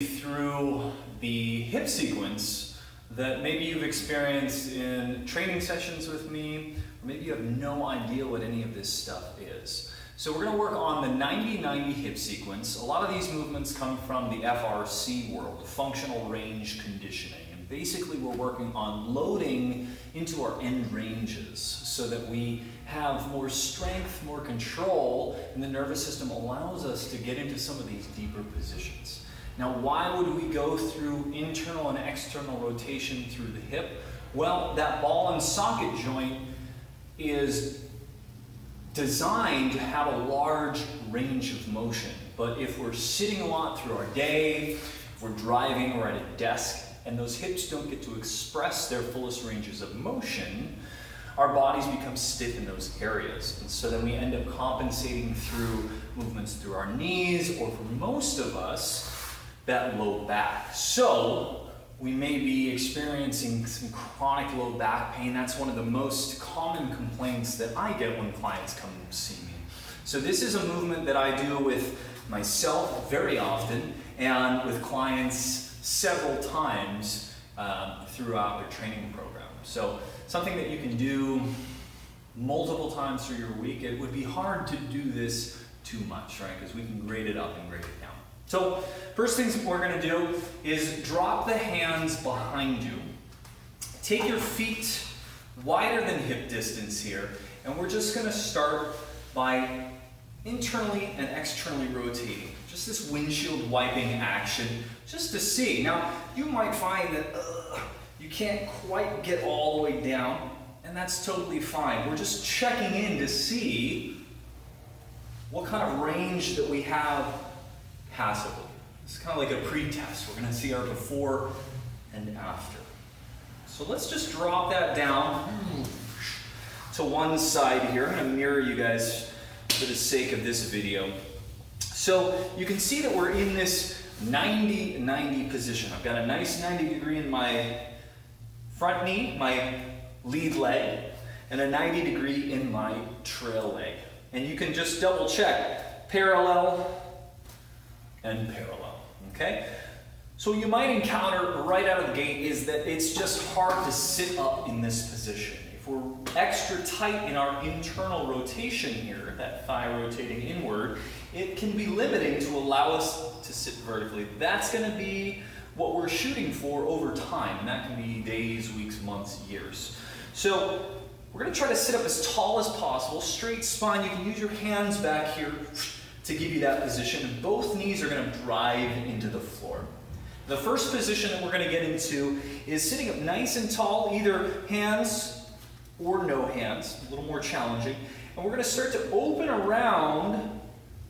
through the hip sequence that maybe you've experienced in training sessions with me, or maybe you have no idea what any of this stuff is. So we're going to work on the 90-90 hip sequence. A lot of these movements come from the FRC world, functional range conditioning. And basically we're working on loading into our end ranges so that we have more strength, more control, and the nervous system allows us to get into some of these deeper positions. Now, why would we go through internal and external rotation through the hip? Well, that ball and socket joint is designed to have a large range of motion. But if we're sitting a lot through our day, if we're driving or at a desk, and those hips don't get to express their fullest ranges of motion, our bodies become stiff in those areas. And so then we end up compensating through movements through our knees, or for most of us, that low back. So we may be experiencing some chronic low back pain. That's one of the most common complaints that I get when clients come see me. So this is a movement that I do with myself very often and with clients several times throughout their training program. So something that you can do multiple times through your week. It would be hard to do this too much, right? Because we can grade it up and grade it down. So first things we're going to do is drop the hands behind you. Take your feet wider than hip distance here, and we're just going to start by internally and externally rotating. Just this windshield wiping action, just to see. Now, you might find that you can't quite get all the way down, and that's totally fine. We're just checking in to see what kind of range that we have passively. It's kind of like a pre-test. We're going to see our before and after. So let's just drop that down to one side here. I'm going to mirror you guys for the sake of this video. So you can see that we're in this 90-90 position. I've got a nice 90 degree in my front knee, my lead leg, and a 90 degree in my trail leg. And you can just double check parallel and parallel, okay? So what you might encounter right out of the gate is that it's just hard to sit up in this position. If we're extra tight in our internal rotation here, that thigh rotating inward, it can be limiting to allow us to sit vertically. That's going to be what we're shooting for over time, and that can be days, weeks, months, years. So we're going to try to sit up as tall as possible, straight spine. You can use your hands back here to give you that position, and both knees are going to drive into the floor. The first position that we're going to get into is sitting up nice and tall, either hands or no hands, a little more challenging. And we're going to start to open around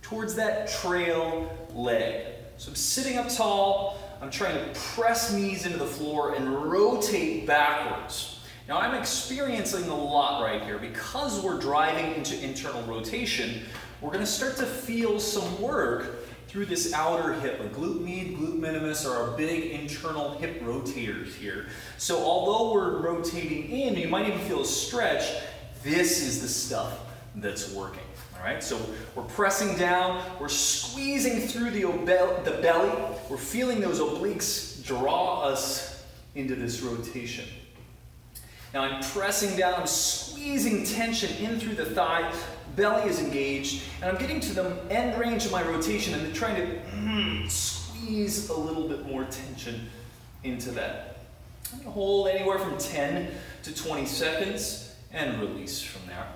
towards that trail leg. So I'm sitting up tall, I'm trying to press knees into the floor and rotate backwards. Now I'm experiencing a lot right here. Because we're driving into internal rotation, we're going to start to feel some work through this outer hip. A glute med, glute minimus are our big internal hip rotators here. So although we're rotating in, you might even feel a stretch. This is the stuff that's working. All right, so we're pressing down, we're squeezing through the belly, we're feeling those obliques draw us into this rotation. Now I'm pressing down, I'm squeezing tension in through the thigh, belly is engaged, and I'm getting to the end range of my rotation and trying to squeeze a little bit more tension into that. I'm going to hold anywhere from 10 to 20 seconds and release from there.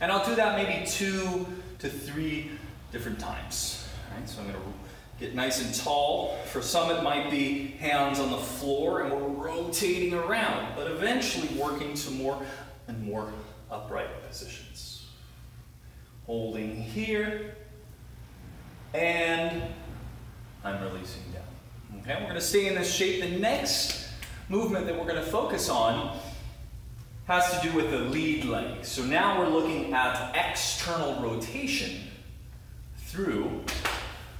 And I'll do that maybe 2 to 3 different times. All right, so I'm going to get nice and tall. For some it might be hands on the floor and we're rotating around, but eventually working to more and more upright positions. Holding here, and I'm releasing down. Okay, we're going to stay in this shape. The next movement that we're going to focus on has to do with the lead leg. So now we're looking at external rotation through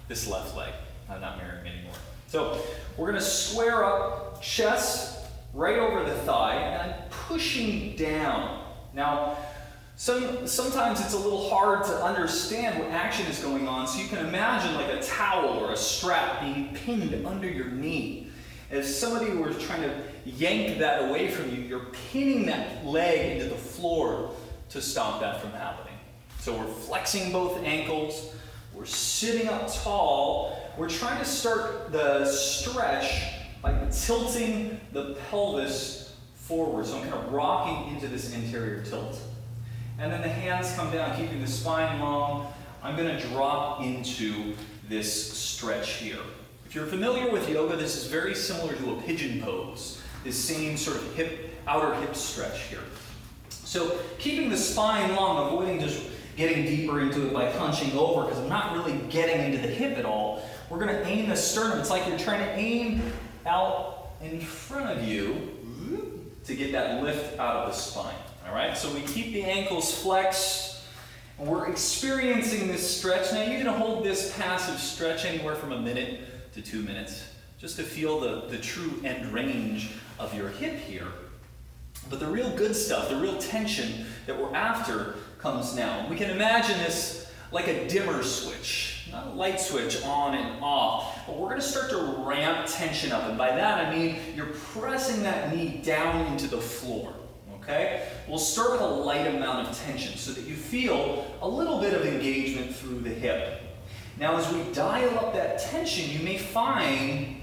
this left leg. I'm not mirroring anymore. So we're going to square up, chest right over the thigh, and I'm pushing down. Now, Sometimes it's a little hard to understand what action is going on, so you can imagine like a towel or a strap being pinned under your knee. If somebody were trying to yank that away from you, you're pinning that leg into the floor to stop that from happening. So we're flexing both ankles, we're sitting up tall, we're trying to start the stretch by tilting the pelvis forward. So I'm kind of rocking into this anterior tilt. And then the hands come down, keeping the spine long. I'm going to drop into this stretch here. If you're familiar with yoga, this is very similar to a pigeon pose, this same sort of outer hip stretch here. So keeping the spine long, avoiding just getting deeper into it by hunching over, because I'm not really getting into the hip at all. We're going to aim the sternum. It's like you're trying to aim out in front of you to get that lift out of the spine. All right, so we keep the ankles flexed, and we're experiencing this stretch. Now you're going to hold this passive stretch anywhere from 1 minute to 2 minutes, just to feel the true end range of your hip here. But the real good stuff, the real tension that we're after comes now. We can imagine this like a dimmer switch, not a light switch on and off, but we're going to start to ramp tension up. And by that I mean you're pressing that knee down into the floor. Okay? We'll start with a light amount of tension so that you feel a little bit of engagement through the hip. Now as we dial up that tension, you may find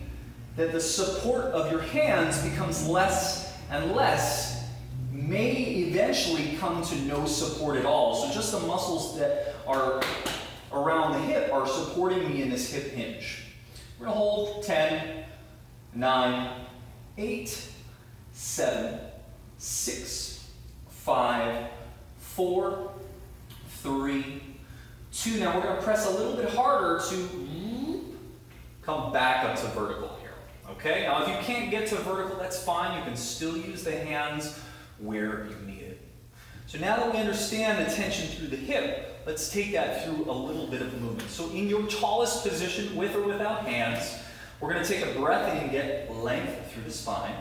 that the support of your hands becomes less and less, may eventually come to no support at all. So just the muscles that are around the hip are supporting me in this hip hinge. We're going to hold 10, 9, 8, 7, 6, 5, 4, 3, 2. Now we're going to press a little bit harder to come back up to vertical here. Okay? Now if you can't get to vertical, that's fine. You can still use the hands where you need it. So now that we understand the tension through the hip, let's take that through a little bit of movement. So in your tallest position, with or without hands, we're going to take a breath in and get length through the spine.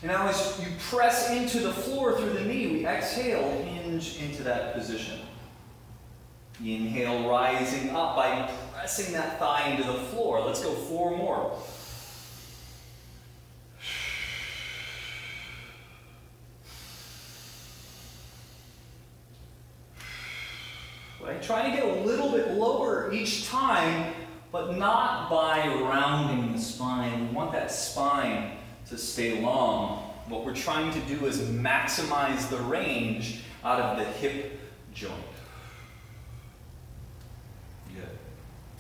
And now as you press into the floor through the knee, we exhale, hinge into that position. Inhale, rising up by pressing that thigh into the floor. Let's go 4 more. Right? Try to get a little bit lower each time, but not by rounding the spine. We want that spine to stay long. What we're trying to do is maximize the range out of the hip joint. Good.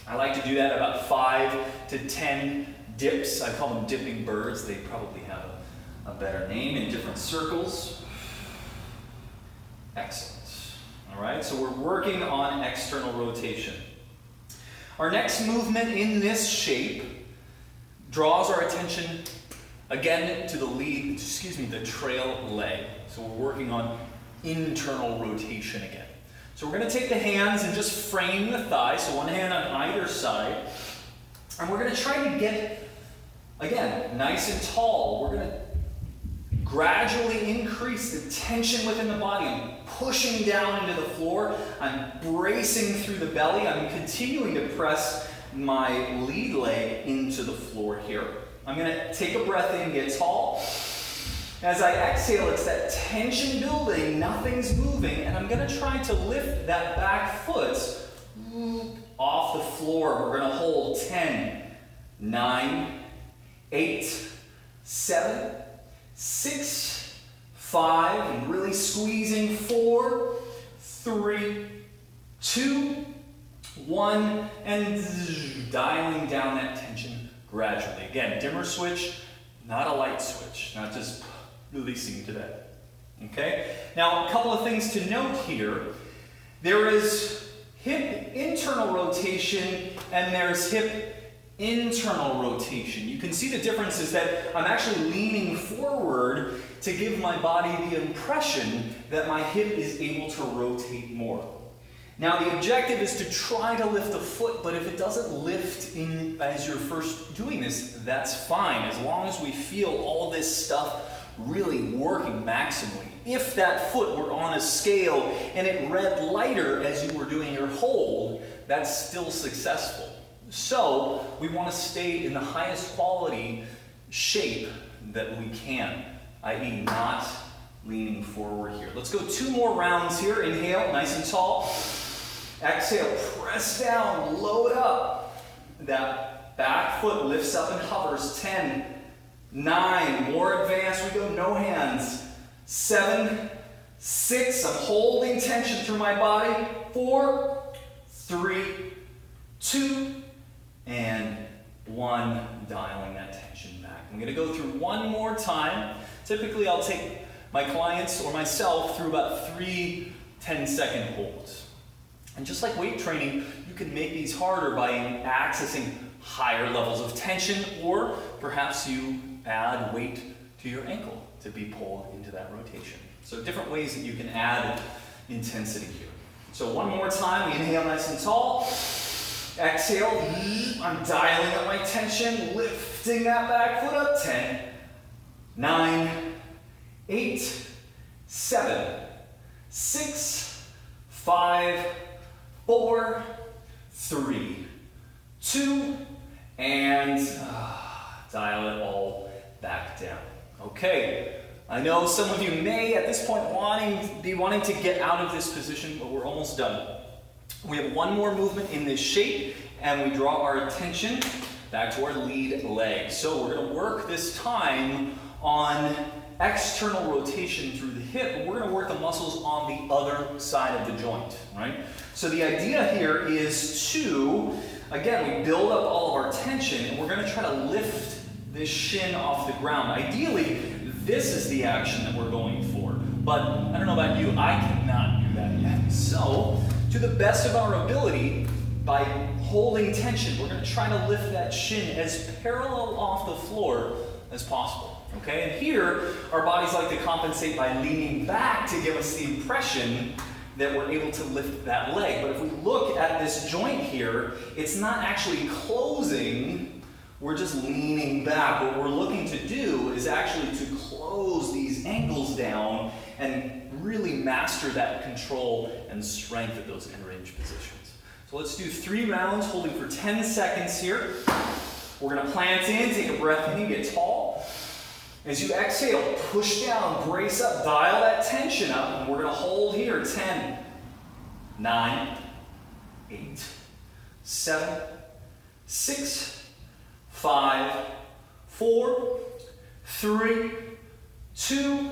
I like to do that about 5 to 10 dips. I call them dipping birds. They probably have a better name in different circles. Excellent. All right, so we're working on external rotation. Our next movement in this shape draws our attention again to the trail leg. So we're working on internal rotation again. So we're going to take the hands and just frame the thigh, so one hand on either side. And we're going to try to get, again, nice and tall. We're going to gradually increase the tension within the body. I'm pushing down into the floor. I'm bracing through the belly. I'm continuing to press my lead leg into the floor here. I'm going to take a breath in, get tall. As I exhale, it's that tension building, nothing's moving, and I'm going to try to lift that back foot off the floor. We're going to hold 10, 9, 8, 7, 6, 5, and really squeezing 4, 3, 2, 1, and dialing down that tension gradually. Again, dimmer switch, not a light switch, not just releasing to that. Okay? Now, a couple of things to note here. There is hip internal rotation and there's hip internal rotation. You can see the difference is that I'm actually leaning forward to give my body the impression that my hip is able to rotate more. Now the objective is to try to lift the foot, but if it doesn't lift as you're first doing this, that's fine, as long as we feel all this stuff really working maximally. If that foot were on a scale and it read lighter as you were doing your hold, that's still successful. So we want to stay in the highest quality shape that we can, i.e. not leaning forward here. Let's go 2 more rounds here. Inhale, nice and tall. Exhale, press down, load up. That back foot lifts up and hovers. 10, 9, more advanced, we go no hands. 7, 6, I'm holding tension through my body. 4, 3, 2, and 1, dialing that tension back. I'm going to go through one more time. Typically, I'll take my clients or myself through about 3 10-second holds. And just like weight training, you can make these harder by accessing higher levels of tension, or perhaps you add weight to your ankle to be pulled into that rotation. So different ways that you can add intensity here. So one more time, we inhale nice and tall. Exhale, I'm dialing up my tension, lifting that back foot up. 10, 9, 8, 7, 6, 5, 4, 3, 2, and dial it all back down. Okay, I know some of you may at this point be wanting to get out of this position, but we're almost done. We have one more movement in this shape, and we draw our attention back to our lead leg. So we're going to work this time on external rotation through the hip, but we're going to work the muscles on the other side of the joint, right? So the idea here is to, again, we build up all of our tension, and we're going to try to lift this shin off the ground. Ideally, this is the action that we're going for, but I don't know about you, I cannot do that yet. So, to the best of our ability, by holding tension, we're going to try to lift that shin as parallel off the floor as possible. Okay, and here, our bodies like to compensate by leaning back to give us the impression that we're able to lift that leg. But if we look at this joint here, it's not actually closing, we're just leaning back. What we're looking to do is actually to close these ankles down and really master that control and strength of those end range positions. So let's do 3 rounds, holding for 10 seconds here. We're going to plant in, take a breath in, get tall. As you exhale, push down, brace up, dial that tension up, and we're going to hold here. 10, 9, 8, 7, 6, 5, 4, 3, 2,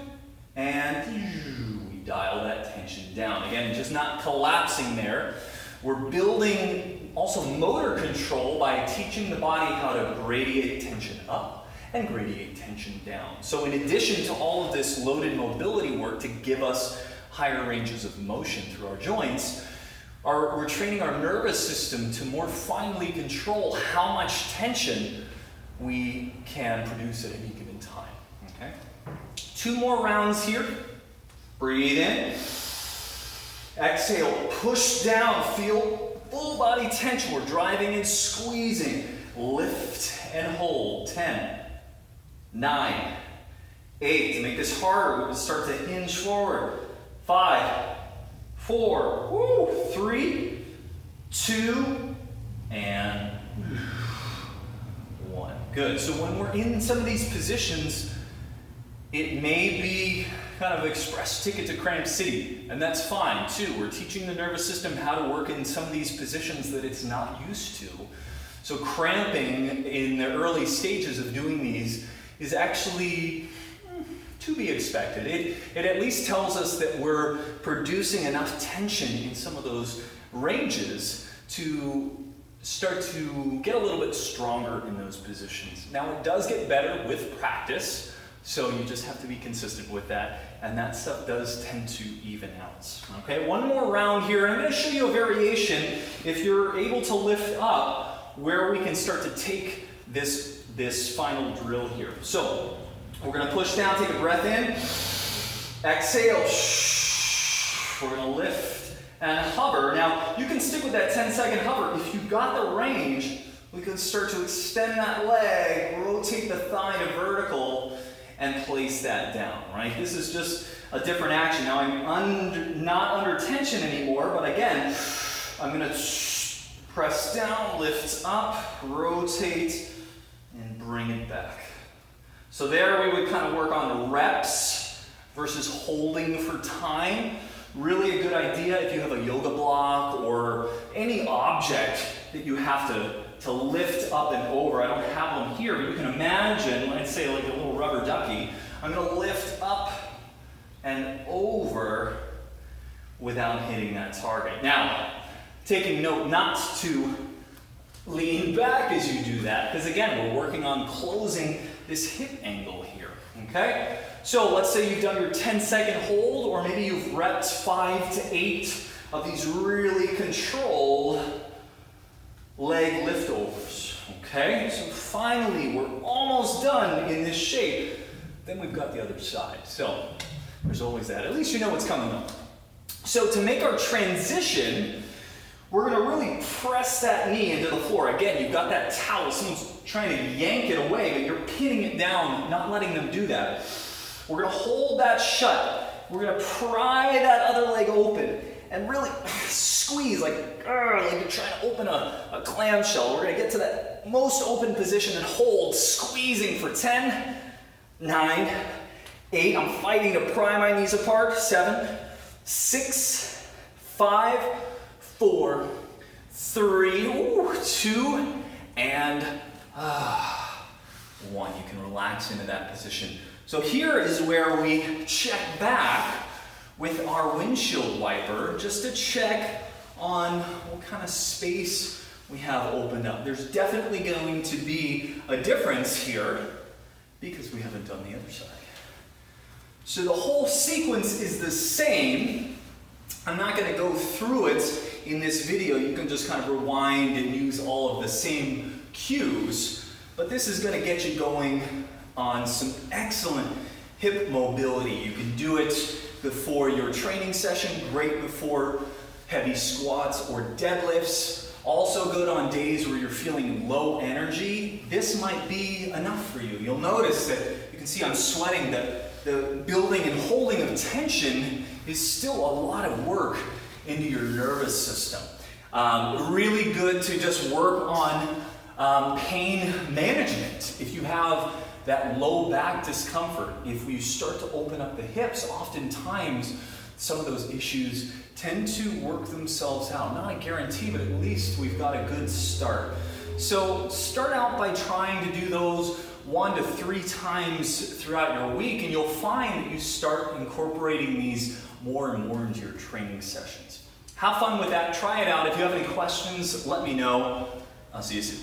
and we dial that tension down. Again, just not collapsing there. We're building also motor control by teaching the body how to gradiate tension up and gradiate tension down. So in addition to all of this loaded mobility work to give us higher ranges of motion through our joints, we're training our nervous system to more finely control how much tension we can produce at any given time. Okay? 2 more rounds here. Breathe in. Exhale, push down, feel full body tension. We're driving and squeezing. Lift and hold. 10, 9, 8. To make this harder, we start to hinge forward. 5, 4, 3, 2, and 1. Good. So when we're in some of these positions, it may be kind of express ticket to Cramp City, and that's fine too. We're teaching the nervous system how to work in some of these positions that it's not used to. So cramping in the early stages of doing these is actually to be expected. It at least tells us that we're producing enough tension in some of those ranges to start to get a little bit stronger in those positions. Now it does get better with practice, so you just have to be consistent with that, and that stuff does tend to even out. Okay, one more round here. I'm going to show you a variation, if you're able to lift up, where we can start to take this final drill here. So we're going to push down, take a breath in, exhale, we're going to lift and hover. Now you can stick with that 10-second hover. If you've got the range, we can start to extend that leg, rotate the thigh to vertical, and place that down, right? This is just a different action. Now I'm not under tension anymore, but again, I'm gonna press down, lift up, rotate, and bring it back. So there we would kind of work on reps versus holding for time. Really a good idea if you have a yoga block or any object that you have to lift up and over. I don't have them here, but you can imagine, let's say like a little rubber ducky, I'm gonna lift up and over without hitting that target. Now, taking note not to lean back as you do that, because again, we're working on closing this hip angle here, okay? So let's say you've done your 10-second hold, or maybe you've repped 5 to 8 of these really controlled leg liftovers, okay? So finally, we're almost done in this shape. Then we've got the other side. So there's always that. At least you know what's coming up. So to make our transition, we're going to really press that knee into the floor. Again, you've got that towel. Someone's trying to yank it away, but you're pinning it down, not letting them do that. We're going to hold that shut. We're going to pry that other leg open and really squeeze like you're trying to open a clamshell. We're going to get to that most open position and hold, squeezing for 10, 9, 8. I'm fighting to pry my knees apart. 7, 6, 5, 4, 3, 2, and 1. You can relax into that position. So here is where we check back with our windshield wiper just to check on what kind of space we have opened up. There's definitely going to be a difference here because we haven't done the other side. So the whole sequence is the same. I'm not going to go through it in this video. You can just kind of rewind and use all of the same cues, but this is going to get you going on some excellent hip mobility. You can do it before your training session, great before heavy squats or deadlifts. Also good on days where you're feeling low energy. This might be enough for you. You'll notice that you can see I'm sweating. The building and holding of tension is still a lot of work into your nervous system. Really good to just work on pain management. If you have that low back discomfort, if you start to open up the hips, oftentimes some of those issues tend to work themselves out. Not a guarantee, but at least we've got a good start. So start out by trying to do those 1 to 3 times throughout your week, and you'll find that you start incorporating these more and more into your training sessions. Have fun with that. Try it out. If you have any questions, let me know. I'll see you soon.